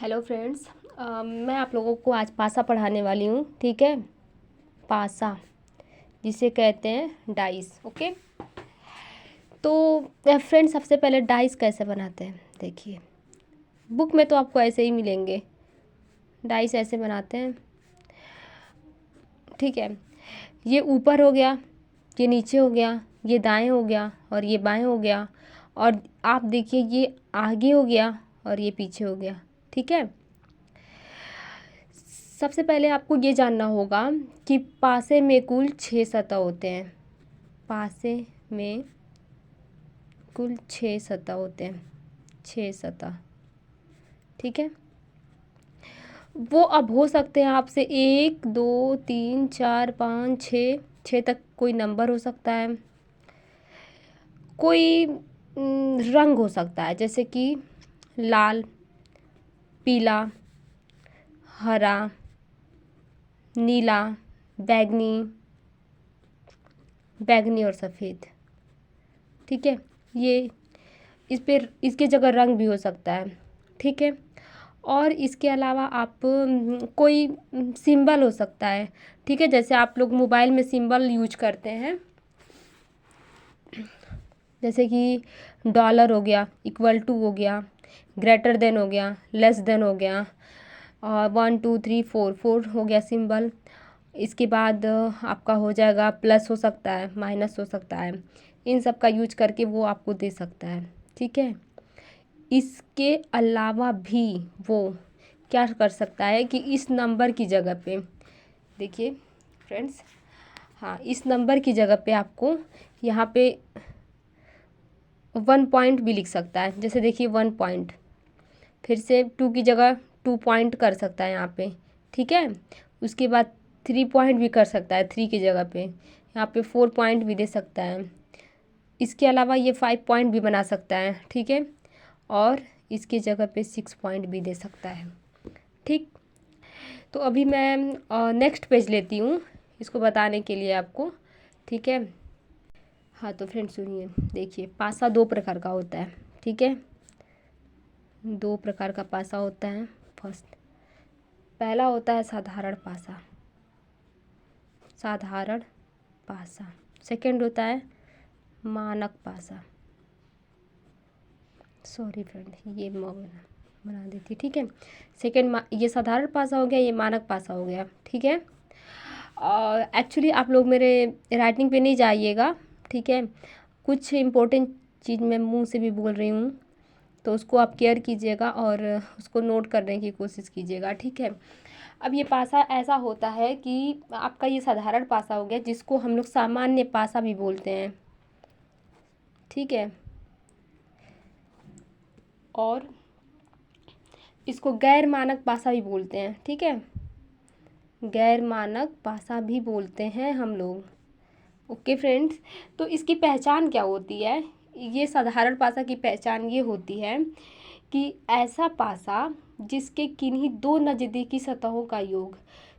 Hello friends. मैं आप लोगों को आज पासा पढ़ाने वाली हूँ। ठीक है, पासा जिसे कहते हैं डाइस। ओके, तो फ्रेंड्स सबसे पहले डाइस कैसे बनाते हैं देखिए। बुक में तो आपको ऐसे ही मिलेंगे, डाइस ऐसे बनाते हैं। ठीक है, ये ऊपर हो गया, ये नीचे हो गया, ये दाएं हो गया और ये बाएं हो गया, और आप देखिए ये आगे हो गया और ये पीछे हो गया। ठीक है, सबसे पहले आपको ये जानना होगा कि पासे में कुल 6 सतह होते हैं। पासे में कुल 6 सतह होते हैं, 6 सतह। ठीक है, वो अब हो सकते हैं आपसे 1 2 3 4 5 6, 6 तक कोई नंबर हो सकता है, कोई रंग हो सकता है, जैसे कि लाल, पीला, हरा, नीला, बैगनी, बैगनी और सफ़ेद। ठीक है, ये इस पे इसके जगह रंग भी हो सकता है। ठीक है, और इसके अलावा आप कोई सिंबल हो सकता है। ठीक है, जैसे आप लोग मोबाइल में सिंबल यूज करते हैं, जैसे कि डॉलर हो गया, इक्वल टू हो गया, ग्रेटर देन हो गया, लेस देन हो गया, और 1 2 3 4 4 हो गया सिंबल। इसके बाद आपका हो जाएगा प्लस, हो सकता है माइनस, हो सकता है। इन सब का यूज करके वो आपको दे सकता है। ठीक है, इसके अलावा भी वो क्या कर सकता है कि इस नंबर की जगह पे देखिए फ्रेंड्स, हाँ, इस नंबर की जगह पे आपको यहाँ पे 1 पॉइंट भी लिख सकता है। जैसे देखिए 1 पॉइंट, फिर से 2 की जगह 2 पॉइंट कर सकता है यहाँ पे। ठीक है, उसके बाद 3 पॉइंट भी कर सकता है, 3 की जगह पे यहाँ पे 4 पॉइंट भी दे सकता है। इसके अलावा ये 5 पॉइंट भी बना सकता है। ठीक है, और इसकी जगह पे 6 पॉइंट भी दे सकता है। ठीक, तो अभी मैं नेक्स्ट पेज लेती हूँ इसको बताने के लिए आपको। ठीक है, हाँ, तो फ्रेंड्स सुनिए, देखिए पासा 2 प्रकार का होता है। ठीक है, 2 प्रकार का पासा होता है। फर्स्ट, पहला होता है साधारण पासा, साधारण पासा। सेकंड होता है मानक पासा। सॉरी फ्रेंड, ये बना देती। ठीक है, सेकंड ये साधारण पासा हो गया, ये मानक पासा हो गया। ठीक है, और एक्चुअली आप लोग मेरे राइटिंग पे नहीं जाइएगा। ठीक है, कुछ इम्पोर्टेंट चीज़ मैं मुंह से भी बोल रही हूँ, तो उसको आप केयर कीजिएगा और उसको नोट करने की कोशिश कीजिएगा। ठीक है, अब ये पासा ऐसा होता है कि आपका ये साधारण पासा हो गया, जिसको हम लोग सामान्य पासा भी बोलते हैं। ठीक है, और इसको गैर मानक पासा भी बोलते हैं। ठीक है, गैर मानक पासा भी बोलते हैं हम लोग। ओके फ्रेंड्स, तो इसकी पहचान क्या होती है? ये साधारण पासा की पहचान ये होती है कि ऐसा पासा जिसके किन्हीं 2 नज़दीकी सतहों का योग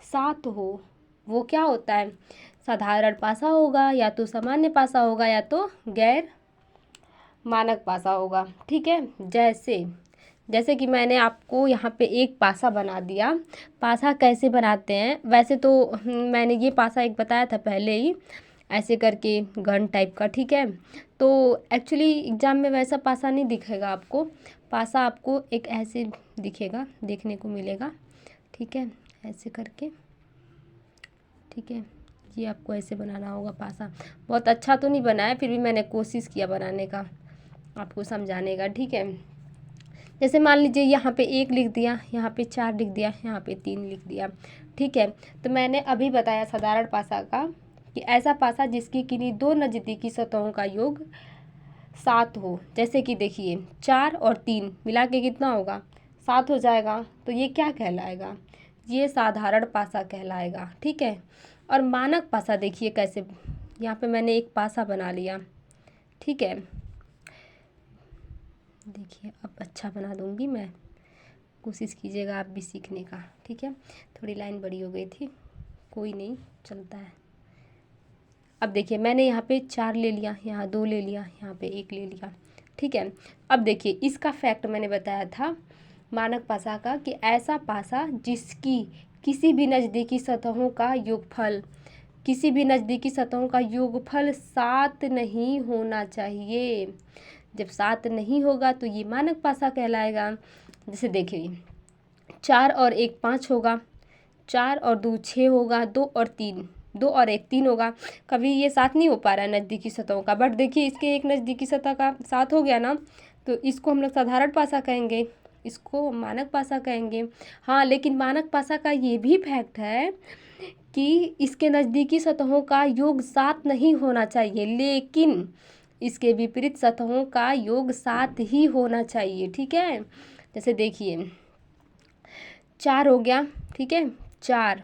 7 हो, वो क्या होता है? साधारण पासा होगा, या तो सामान्य पासा होगा, या तो गैर मानक पासा होगा। ठीक है, जैसे जैसे कि मैंने आपको यहाँ पे एक पासा बना दिया। पासा कैसे बनाते हैं? वैसे तो मैंने ये पासा एक बताया था पहले ही, ऐसे करके घन टाइप का। ठीक है, तो एक्चुअली एग्ज़ाम में वैसा पासा नहीं दिखेगा आपको। पासा आपको एक ऐसे दिखेगा, देखने को मिलेगा। ठीक है, ऐसे करके। ठीक है, ये आपको ऐसे बनाना होगा पासा। बहुत अच्छा तो नहीं बना है, फिर भी मैंने कोशिश किया बनाने का, आपको समझाने का। ठीक है, जैसे मान लीजिए यहाँ पे 1 लिख दिया, यहाँ पे 4 लिख दिया, यहाँ पे 3 लिख दिया। ठीक है, तो मैंने अभी बताया साधारण पासा का कि ऐसा पासा जिसकी किन्हीं 2 नज़दीकी सतहों का योग 7 हो। जैसे कि देखिए 4 और 3 मिला के कितना होगा? 7 हो जाएगा। तो ये क्या कहलाएगा? ये साधारण पासा कहलाएगा। ठीक है, और मानक पासा देखिए कैसे, यहाँ पे मैंने एक पासा बना लिया। ठीक है, देखिए अब अच्छा बना दूंगी मैं, कोशिश कीजिएगा आप भी सीखने का। ठीक है, थोड़ी लाइन बड़ी हो गई थी, कोई नहीं, चलता है। अब देखिए मैंने यहाँ पे 4 ले लिया, यहाँ 2 ले लिया, यहाँ पे 1 ले लिया। ठीक है, अब देखिए इसका फैक्ट मैंने बताया था मानक पासा का कि ऐसा पासा जिसकी किसी भी नज़दीकी सतहों का योगफल, किसी भी नज़दीकी सतहों का योगफल 7 नहीं होना चाहिए। जब 7 नहीं होगा तो ये मानक पासा कहलाएगा। जैसे देखिए 4 और 1 5 होगा, 4 और 2 6 होगा, 2 और 1 3 होगा। कभी ये 7 नहीं हो पा रहा है नज़दीकी सतहों का, बट देखिए इसके एक नज़दीकी सतह का 7 हो गया ना, तो इसको हम लोग साधारण पासा कहेंगे, इसको मानक पासा कहेंगे। हाँ, लेकिन मानक पासा का ये भी फैक्ट है कि इसके नज़दीकी सतहों का योग 7 नहीं होना चाहिए, लेकिन इसके विपरीत सतहों का योग 7 ही होना चाहिए। ठीक है, जैसे देखिए 4 हो गया, ठीक है 4,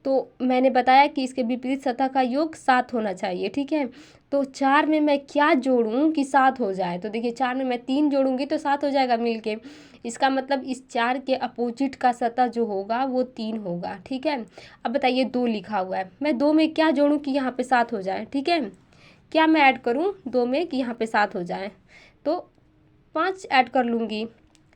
तो मैंने बताया कि इसके विपरीत सतह का योग 7 होना चाहिए। ठीक है, तो 4 में मैं क्या जोड़ूं कि 7 हो जाए, तो देखिए 4 में मैं 3 जोड़ूंगी तो 7 हो जाएगा मिलके। इसका मतलब इस 4 के अपोजिट का सतह जो होगा वो 3 होगा। ठीक है, अब बताइए 2 लिखा हुआ है, मैं 2 में क्या जोड़ूं कि यहाँ पे 7 हो जाए। ठीक है, क्या मैं ऐड करूँ 2 में कि यहाँ पे 7 हो जाए, तो 5 ऐड कर लूँगी।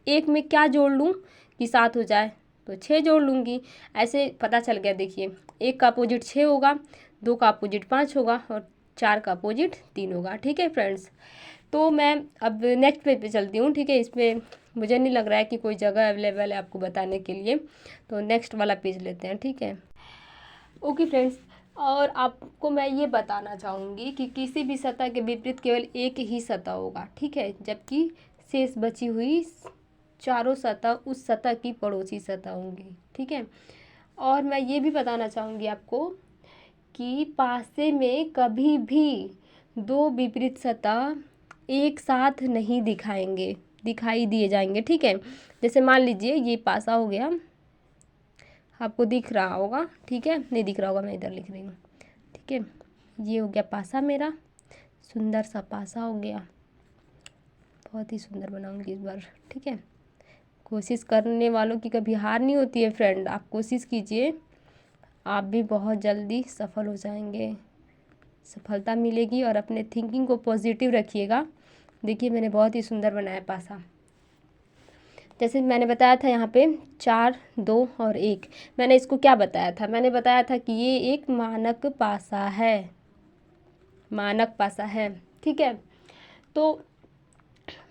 1 में क्या जोड़ लूँ कि 7 हो जाए, तो 6 जोड़ लूँगी। ऐसे पता चल गया, देखिए 1 का अपोजिट 6 होगा, 2 का अपोजिट 5 होगा और 4 का अपोजिट 3 होगा। ठीक है फ्रेंड्स, तो मैं अब नेक्स्ट पेज पे चलती हूँ। ठीक है, इसमें मुझे नहीं लग रहा है कि कोई जगह अवेलेबल है आपको बताने के लिए, तो नेक्स्ट वाला पेज लेते हैं। ठीक है, ओके फ्रेंड्स, और आपको मैं ये बताना चाहूँगी कि किसी भी सतह के विपरीत केवल एक ही सतह होगा। ठीक है, जबकि शेष बची हुई चारों सतह उस सतह की पड़ोसी सतह होंगी। ठीक है, और मैं ये भी बताना चाहूँगी आपको कि पासे में कभी भी दो विपरीत सतह एक साथ नहीं दिखाई दिए जाएंगे। ठीक है, जैसे मान लीजिए ये पासा हो गया, आपको दिख रहा होगा, ठीक है, नहीं दिख रहा होगा, मैं इधर लिख रही हूँ। ठीक है, ये हो गया पासा मेरा, सुंदर सा पासा हो गया, बहुत ही सुंदर बनाऊंगी इस बार। ठीक है, कोशिश करने वालों की कभी हार नहीं होती है फ्रेंड, आप कोशिश कीजिए, आप भी बहुत जल्दी सफल हो जाएंगे, सफलता मिलेगी। और अपने थिंकिंग को पॉजिटिव रखिएगा। देखिए मैंने बहुत ही सुंदर बनाया पासा, जैसे मैंने बताया था यहाँ पे 4 2 और 1, मैंने इसको क्या बताया था, मैंने बताया था कि ये एक मानक पासा है, मानक पासा है। ठीक है, तो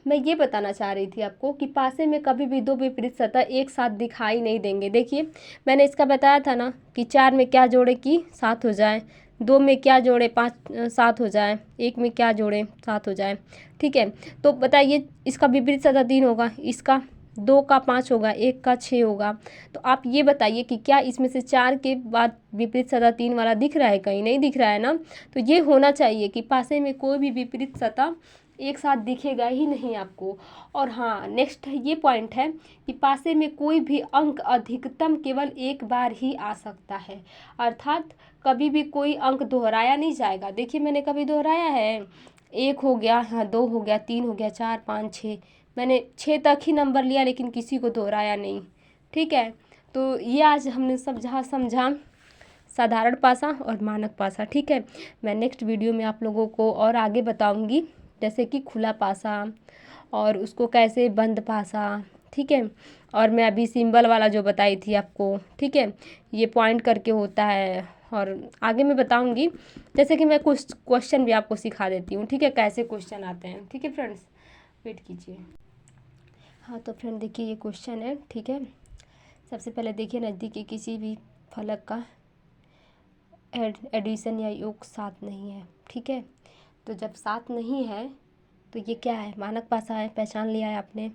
मैं ये बताना चाह रही थी आपको कि पासे में कभी भी दो विपरीत सतह एक साथ दिखाई नहीं देंगे। देखिए मैंने इसका बताया था ना कि 4 में क्या जोड़े कि 7 हो जाए, 2 में क्या जोड़े 7 हो जाए, 1 में क्या जोड़े 7 हो जाए। ठीक है, तो बताइए इसका विपरीत सतह 3 होगा, इसका 2 का 5 होगा, 1 का 6 होगा। तो आप ये बताइए कि क्या इसमें से 4 के बाद विपरीत सतह 3 वाला दिख रहा है, कहीं नहीं दिख रहा है ना। तो ये होना चाहिए कि पासे में कोई भी विपरीत सतह एक साथ दिखेगा ही नहीं आपको। और हाँ, नेक्स्ट ये पॉइंट है कि पासे में कोई भी अंक अधिकतम केवल एक बार ही आ सकता है, अर्थात कभी भी कोई अंक दोहराया नहीं जाएगा। देखिए मैंने कभी दोहराया है, 1 हो गया, हाँ 2 हो गया, 3 हो गया, 4 5 6, मैंने 6 तक ही नंबर लिया, लेकिन किसी को दोहराया नहीं। ठीक है, तो ये आज हमने सब जहाँ समझा साधारण पासा और मानक पासा। ठीक है, मैं नेक्स्ट वीडियो में आप लोगों को और आगे बताऊंगी, जैसे कि खुला पासा और उसको कैसे बंद पासा। ठीक है, और मैं अभी सिंबल वाला जो बताई थी आपको, ठीक है, ये पॉइंट करके होता है, और आगे मैं बताऊंगी। जैसे कि मैं कुछ क्वेश्चन भी आपको सिखा देती हूँ, ठीक है, कैसे क्वेश्चन आते हैं। ठीक है फ्रेंड्स, वेट कीजिए। हाँ तो फ्रेंड देखिए ये क्वेश्चन है। ठीक है, सबसे पहले देखिए नज़दीकी किसी भी फलक का एडिशन या योग 7 नहीं है। ठीक है, तो जब 7 नहीं है तो ये क्या है, मानक पासा है, पहचान लिया है आपने।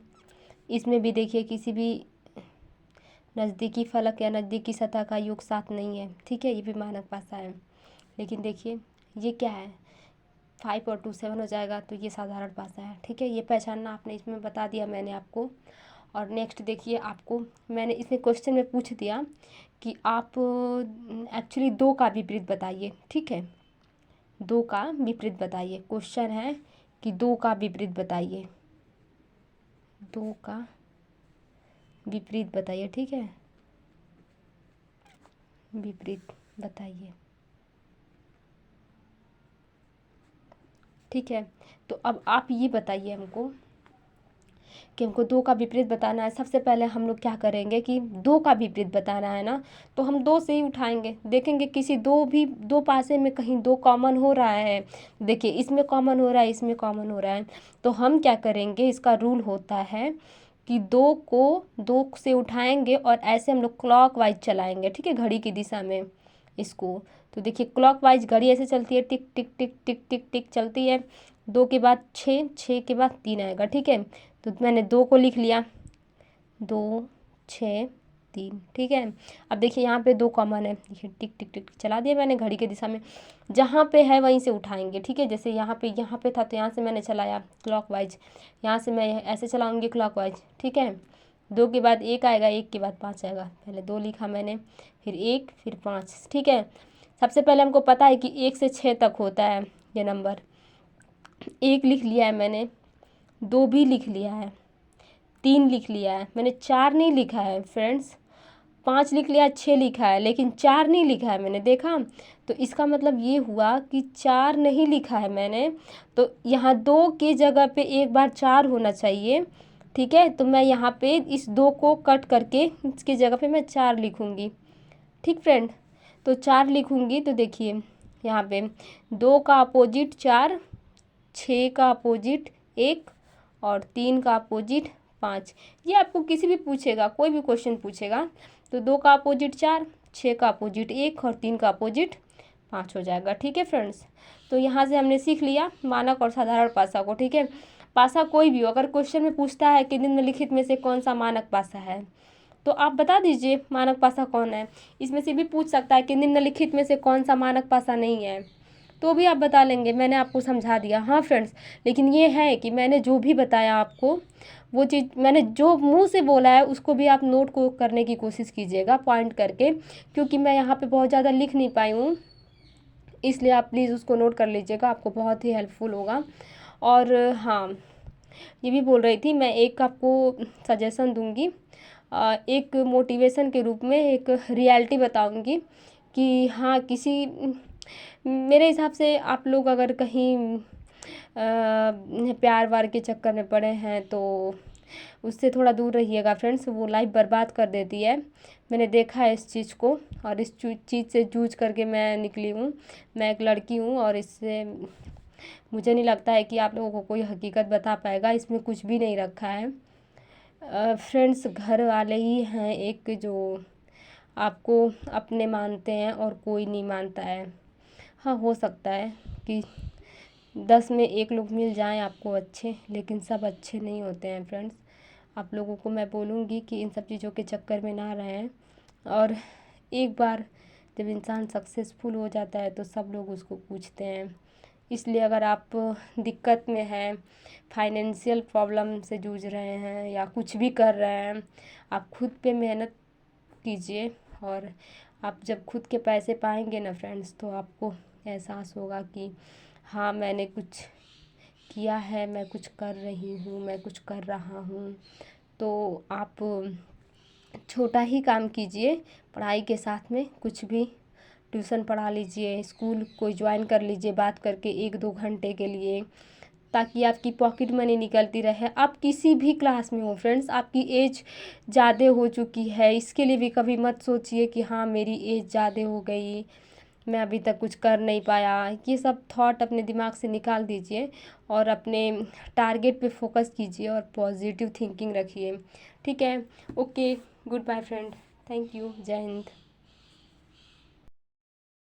इसमें भी देखिए किसी भी नज़दीकी फलक या नज़दीकी सतह का योग 7 नहीं है। ठीक है, ये भी मानक पासा है। लेकिन देखिए ये क्या है, 5 और 2 7 हो जाएगा, तो ये साधारण पासा है। ठीक है, ये पहचानना आपने इसमें बता दिया मैंने आपको। और नेक्स्ट देखिए, आपको मैंने इसमें क्वेश्चन में पूछ दिया कि आप एक्चुअली 2 का विपरीत बताइए। ठीक है, 2 का विपरीत बताइए, क्वेश्चन है कि 2 का विपरीत बताइए, 2 का विपरीत बताइए। ठीक है, विपरीत बताइए। ठीक है, तो अब आप ये बताइए हमको कि हमको 2 का विपरीत बताना है। सबसे पहले हम लोग क्या करेंगे कि 2 का विपरीत बताना है ना, तो हम 2 से ही उठाएंगे। देखेंगे किसी 2 पासे में कहीं 2 कॉमन हो रहा है, देखिए इसमें कॉमन हो रहा है, इसमें कॉमन हो रहा है, तो हम क्या करेंगे, इसका रूल होता है कि 2 को 2 से उठाएंगे और ऐसे हम लोग क्लॉकवाइज चलाएंगे, ठीक है, घड़ी की दिशा में इसको। तो देखिए क्लॉकवाइज घड़ी ऐसे चलती है, टिक टिक टिक टिक टिक टिक चलती है। 2 के बाद 6, 6 के बाद 3 आएगा, ठीक है। तो मैंने 2 को लिख लिया, 2 6 3, ठीक है। अब देखिए यहाँ पे 2 कॉमन है, देखिए टिक टिक टिक चला दिया मैंने घड़ी की दिशा में। जहाँ पे है वहीं से उठाएंगे, ठीक है। जैसे यहाँ पे था तो यहाँ से मैंने चलाया क्लॉकवाइज, यहाँ से मैं ऐसे चलाऊँगी क्लॉकवाइज, ठीक है। 2 के बाद 1 आएगा, 1 के बाद 5 आएगा। पहले 2 लिखा मैंने, फिर 1, फिर 5, ठीक है। सबसे पहले हमको पता है कि 1 से 6 तक होता है ये नंबर। 1 लिख लिया है मैंने, 2 भी लिख लिया है, 3 लिख लिया है मैंने, 4 नहीं लिखा है फ्रेंड्स। 5 लिख लिया, 6 लिखा है, लेकिन 4 नहीं लिखा है मैंने, देखा। तो इसका मतलब ये हुआ कि 4 नहीं लिखा है मैंने, तो यहाँ 2 की जगह पे एक बार 4 होना चाहिए, ठीक है। तो मैं यहाँ पे इस 2 को कट करके इसकी जगह पे मैं 4 लिखूँगी, ठीक फ्रेंड। तो 4 लिखूँगी तो देखिए यहाँ पे 2 का अपोजिट 4, 6 का अपोजिट 1 और 3 का अपोजिट 5। ये आपको किसी भी पूछेगा, कोई भी क्वेश्चन पूछेगा तो 2 का अपोजिट 4, 6 का अपोजिट 1 और 3 का अपोजिट 5 हो जाएगा, ठीक है फ्रेंड्स। तो यहाँ से हमने सीख लिया मानक और साधारण पासा को, ठीक है। पासा कोई भी हो, अगर क्वेश्चन में पूछता है कि निम्नलिखित में से कौन सा मानक पासा है, तो आप बता दीजिए मानक पासा कौन है। इसमें से भी पूछ सकता है कि निम्नलिखित में से कौन सा मानक पासा नहीं है, तो भी आप बता लेंगे, मैंने आपको समझा दिया। हाँ फ्रेंड्स, लेकिन ये है कि मैंने जो भी बताया आपको, वो चीज़ मैंने जो मुंह से बोला है उसको भी आप नोट को करने की कोशिश कीजिएगा पॉइंट करके, क्योंकि मैं यहाँ पे बहुत ज़्यादा लिख नहीं पाई हूँ, इसलिए आप प्लीज़ उसको नोट कर लीजिएगा, आपको बहुत ही हेल्पफुल होगा। और हाँ, ये भी बोल रही थी मैं, एक आपको सजेशन दूंगी, एक मोटिवेशन के रूप में एक रियलिटी बताऊंगी कि हाँ, किसी मेरे हिसाब से आप लोग अगर कहीं प्यार वार के चक्कर में पड़े हैं तो उससे थोड़ा दूर रहिएगा फ्रेंड्स, वो लाइफ बर्बाद कर देती है। मैंने देखा है इस चीज़ को, और इस चीज़ से जूझ करके मैं निकली हूँ। मैं एक लड़की हूँ और इससे मुझे नहीं लगता है कि आप लोगों को कोई हकीकत बता पाएगा, इसमें कुछ भी नहीं रखा है फ्रेंड्स। घर वाले ही हैं एक जो आपको अपने मानते हैं और कोई नहीं मानता है। हाँ, हो सकता है कि 10 में 1 लोग मिल जाएं आपको अच्छे, लेकिन सब अच्छे नहीं होते हैं फ्रेंड्स। आप लोगों को मैं बोलूँगी कि इन सब चीज़ों के चक्कर में ना रहें, और एक बार जब इंसान सक्सेसफुल हो जाता है तो सब लोग उसको पूछते हैं। इसलिए अगर आप दिक्कत में हैं, फाइनेंशियल प्रॉब्लम से जूझ रहे हैं या कुछ भी कर रहे हैं, आप खुद पे मेहनत कीजिए, और आप जब खुद के पैसे पाएंगे ना फ्रेंड्स, तो आपको एहसास होगा कि हाँ, मैंने कुछ किया है, मैं कुछ कर रही हूँ, मैं कुछ कर रहा हूँ। तो आप छोटा ही काम कीजिए, पढ़ाई के साथ में कुछ भी ट्यूशन पढ़ा लीजिए, स्कूल कोई ज्वाइन कर लीजिए बात करके 1-2 घंटे के लिए, ताकि आपकी पॉकेट मनी निकलती रहे। आप किसी भी क्लास में हो फ्रेंड्स, आपकी एज ज़्यादा हो चुकी है, इसके लिए भी कभी मत सोचिए कि हाँ, मेरी एज ज़्यादा हो गई, मैं अभी तक कुछ कर नहीं पाया। ये सब थॉट अपने दिमाग से निकाल दीजिए और अपने टारगेट पे फोकस कीजिए और पॉजिटिव थिंकिंग रखिए, ठीक है। Okay, good bye friend, thank you, जय हिंद।